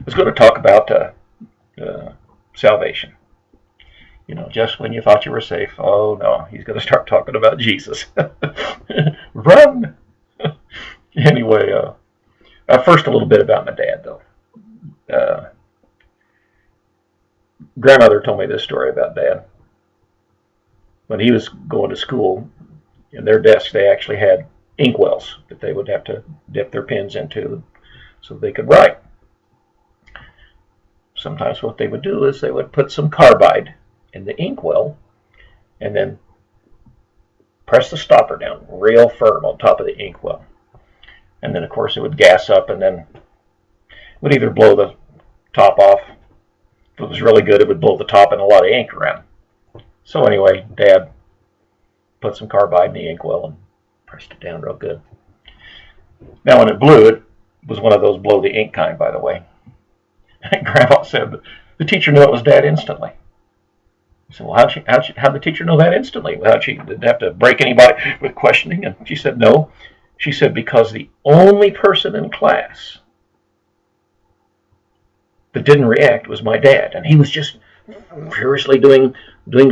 was going to talk about salvation. You know, just when you thought you were safe, oh no, he's going to start talking about Jesus. Run! Anyway, first a little bit about my dad, though. Uh, Grandmother told me this story about Dad. When he was going to school, in their desks they actually had inkwells that they would have to dip their pens into so they could write. Sometimes what they would do is they would put some carbide in the inkwell and then press the stopper down real firm on top of the inkwell. And then, of course, it would gas up and then would either blow the top off. If it was really good, it would blow the top and a lot of ink around. So anyway, Dad put some carbide in the inkwell and pressed it down real good. Now, when it blew, it was one of those blow the ink kind, by the way. And Grandma said the teacher knew it was Dad instantly. I said, well, how'd the teacher know that instantly? Did she have to break anybody with questioning? And she said, no. She said, because the only person in class that didn't react was my dad. And he was just furiously doing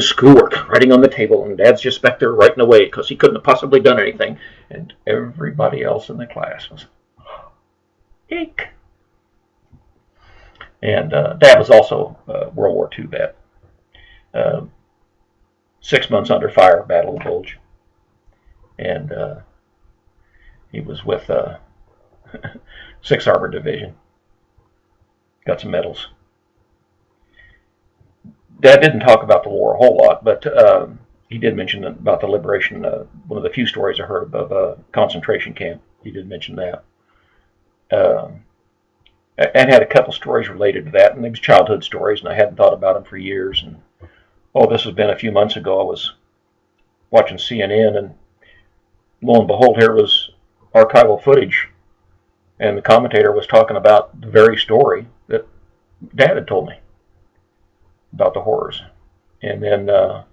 schoolwork, writing on the table. And Dad's just back there writing away because he couldn't have possibly done anything. And everybody else in the class was, eek. And Dad was also World War II vet. 6 months under fire, Battle of Bulge. And he was with 6th Armored Division. Got some medals. Dad didn't talk about the war a whole lot, but he did mention about the liberation. One of the few stories I heard of a concentration camp. He did mention that. And had a couple stories related to that, and they was childhood stories, and I hadn't thought about them for years. And this has been a few months ago. I was watching CNN, and lo and behold, here was archival footage, and the commentator was talking about the very story that Dad had told me about the horrors. And then it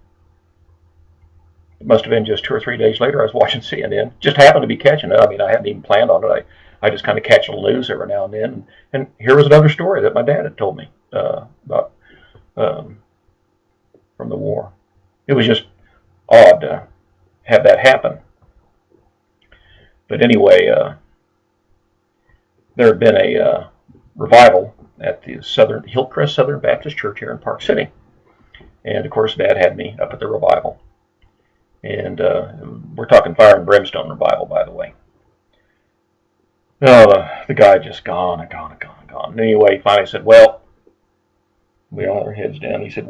must have been just 2 or 3 days later, I was watching CNN. Just happened to be catching it. I mean, I hadn't even planned on it. I just kind of catch the news every now and then. And here was another story that my dad had told me about from the war. It was just odd to have that happen. But anyway, there had been a revival at the Hillcrest Southern Baptist Church here in Park City. And of course, Dad had me up at the revival. And we're talking fire and brimstone revival, by the way. Oh, the guy just gone and gone and gone and gone. Anyway, he finally said, well, we all had our heads down. He said,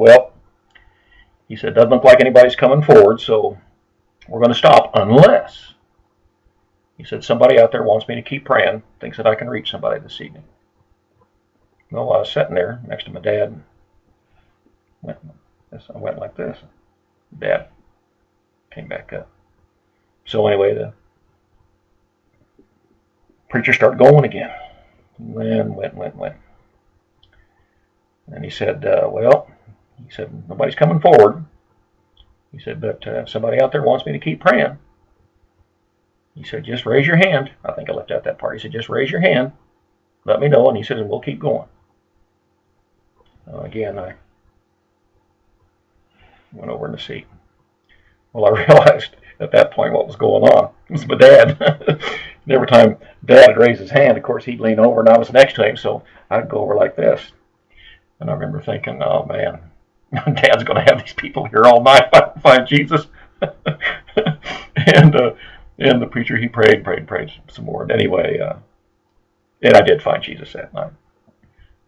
doesn't look like anybody's coming forward, so we're going to stop unless, he said, somebody out there wants me to keep praying, thinks that I can reach somebody this evening. Well, I was sitting there next to my dad, and I went like this. Dad came back up. So anyway, the preacher started going again. Went. And he said, nobody's coming forward. He said, but if somebody out there wants me to keep praying, he said, just raise your hand. I think I left out that part. He said, just raise your hand. Let me know. And he said, and we'll keep going. Again, I went over in the seat. Well, I realized at that point what was going on. It was my dad. And every time Dad would raise his hand, of course, he'd lean over, and I was next to him, so I'd go over like this. And I remember thinking, oh, man, Dad's going to have these people here all night if I don't find Jesus. And the preacher, he prayed some more. And anyway, and I did find Jesus that night.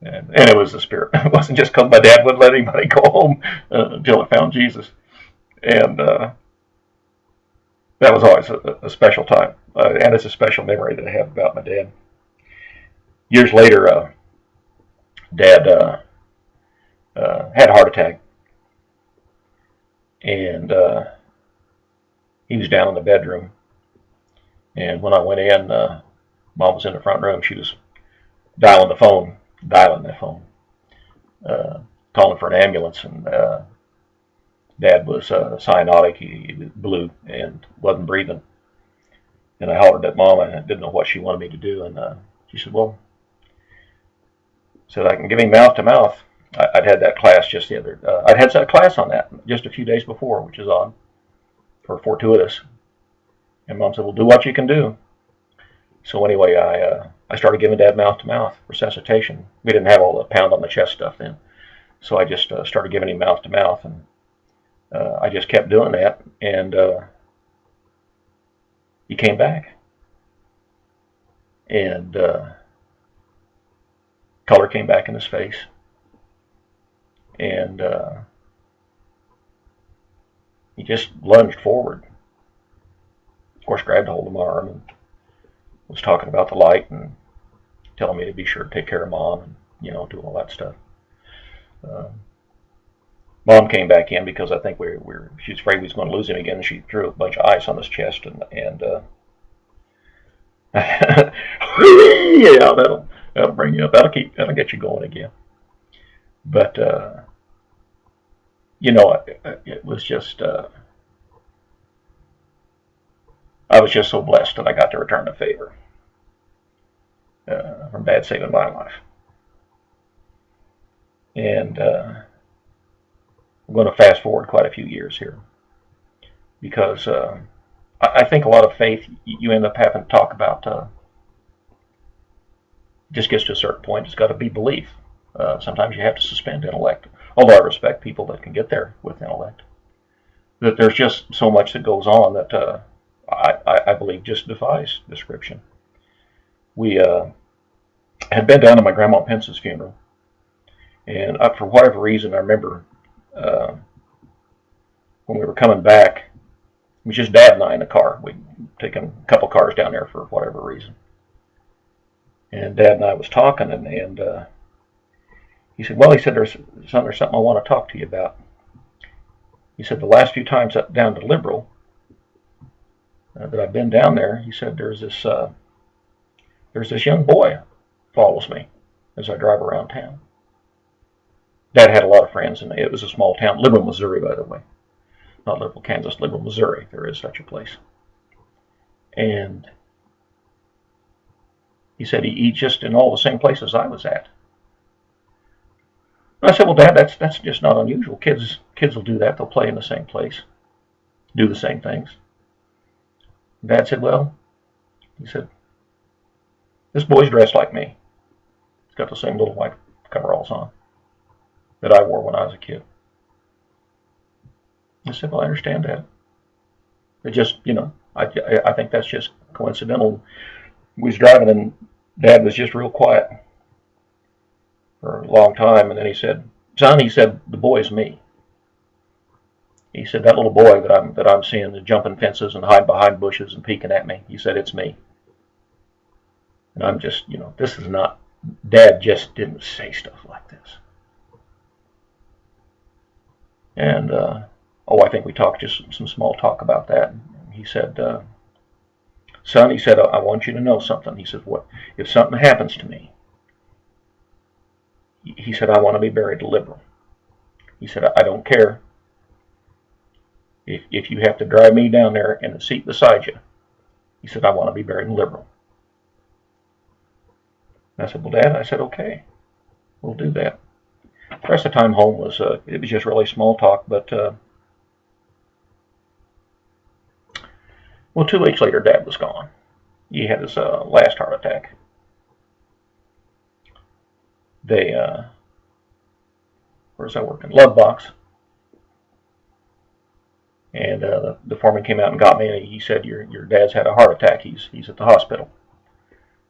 And it was the Spirit. It wasn't just because my dad wouldn't let anybody go home until it found Jesus. And that was always a special time. And it's a special memory that I have about my dad. Years later, Dad had a heart attack. And he was down in the bedroom. And when I went in, Mom was in the front room. She was dialing that phone, calling for an ambulance. And Dad was cyanotic. He was blue and wasn't breathing. And I hollered at Mom. I didn't know what she wanted me to do. And she said, well, so that I can give him mouth to mouth. I'd had that class just the other. I'd had that class on that just a few days before, which is odd for fortuitous. And Mom said, "Well, do what you can do." So anyway, I started giving Dad mouth to mouth resuscitation. We didn't have all the pound on the chest stuff then, so I just started giving him mouth to mouth, and I just kept doing that, and he came back, and color came back in his face, and he just lunged forward. Of course, grabbed a hold of my arm and was talking about the light and telling me to be sure to take care of Mom and, do all that stuff. Mom came back in because I think she was afraid we was going to lose him again. And she threw a bunch of ice on his chest and yeah, that'll bring you up. That'll get you going again. But it was just I was just so blessed that I got to return the favor from Dad saving my life. And I'm going to fast forward quite a few years here because I think a lot of faith you end up having to talk about just gets to a certain point. It's got to be belief. Sometimes you have to suspend intellect, although I respect people that can get there with intellect. That there's just so much that goes on that I believe just defies description. We had been down to my grandma Pence's funeral, and for whatever reason, I remember when we were coming back, it was just Dad and I in the car. We'd taken a couple cars down there for whatever reason. And Dad and I was talking, and he said, "Well," he said, there's something I want to talk to you about." He said, "The last few times down to Liberal that I've been down there," he said, there's this young boy follows me as I drive around town." Dad had a lot of friends, and it was a small town, Liberal, Missouri, by the way. Not Liberal, Kansas, Liberal, Missouri. There is such a place. And he said he just in all the same places I was at. And I said, "Well, Dad, that's just not unusual. Kids will do that. They'll play in the same place, do the same things." And Dad said, "Well," he said, "this boy's dressed like me. He's got the same little white coveralls on that I wore when I was a kid." I said, "Well, I understand that. It just, I think that's just coincidental." We was driving, and Dad was just real quiet for a long time, and then he said, "Son," he said, "the boy's me." He said, "That little boy that I'm seeing jumping fences and hiding behind bushes and peeking at me," he said, "it's me." And I'm just, this is not, Dad just didn't say stuff like this. And, I think we talked just some small talk about that. And he said, "Son," he said, "I want you to know something." He said, "What if something happens to me?" He said, "I want to be buried Liberal." He said, "I don't care if you have to drive me down there in the seat beside you." He said, "I want to be buried in Liberal." And I said, "Well, Dad," I said, "okay, we'll do that." The rest of the time home was it was just really small talk, but 2 weeks later, Dad was gone. He had his last heart attack. They, where's I working? Love Box. And the foreman came out and got me, and he said, your dad's had a heart attack. He's at the hospital."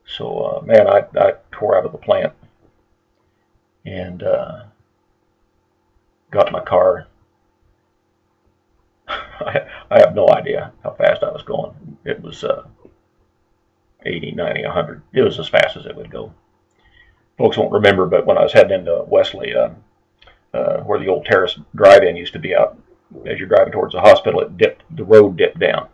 So, man, I tore out of the plant and got in my car. I have no idea how fast I was going. It was 80, 90, 100. It was as fast as it would go. Folks won't remember, but when I was heading into Wesley, where the old Terrace drive-in used to be out, as you're driving towards the hospital, the road dipped down.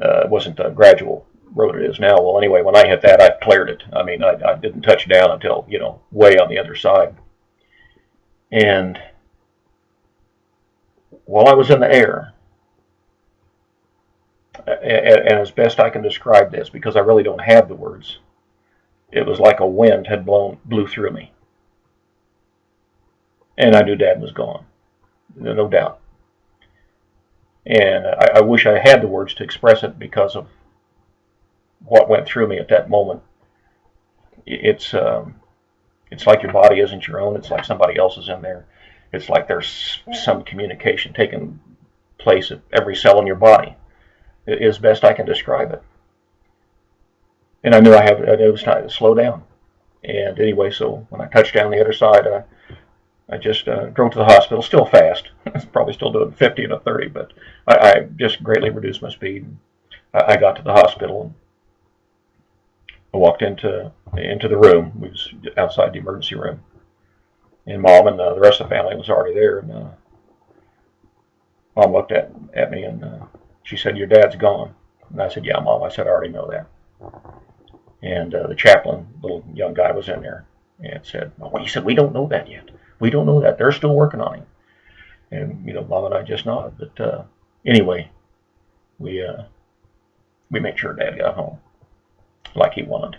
It wasn't the gradual road it is now. Well, anyway, when I hit that, I cleared it. I mean, I didn't touch down until, way on the other side. And while I was in the air, and as best I can describe this, because I really don't have the words, it was like a wind had blew through me. And I knew Dad was gone, no doubt. And I wish I had the words to express it because of what went through me at that moment. It's like your body isn't your own. It's like somebody else is in there. It's like there's some communication taking place at every cell in your body. It is best I can describe it. And I knew it was time to slow down. And anyway, so when I touched down the other side, I just drove to the hospital, still fast. I was probably still doing 50 and a 30, but I just greatly reduced my speed. I got to the hospital, and I walked into the room. We was outside the emergency room, and Mom and the rest of the family was already there. And Mom looked at me, and she said, "Your dad's gone." And I said, "Yeah, Mom." I said, "I already know that." And the chaplain, little young guy, was in there and said, "Well," he said, "we don't know that yet. We don't know that. They're still working on him." And Mom and I just nodded. But anyway, we made sure Dad got home like he wanted.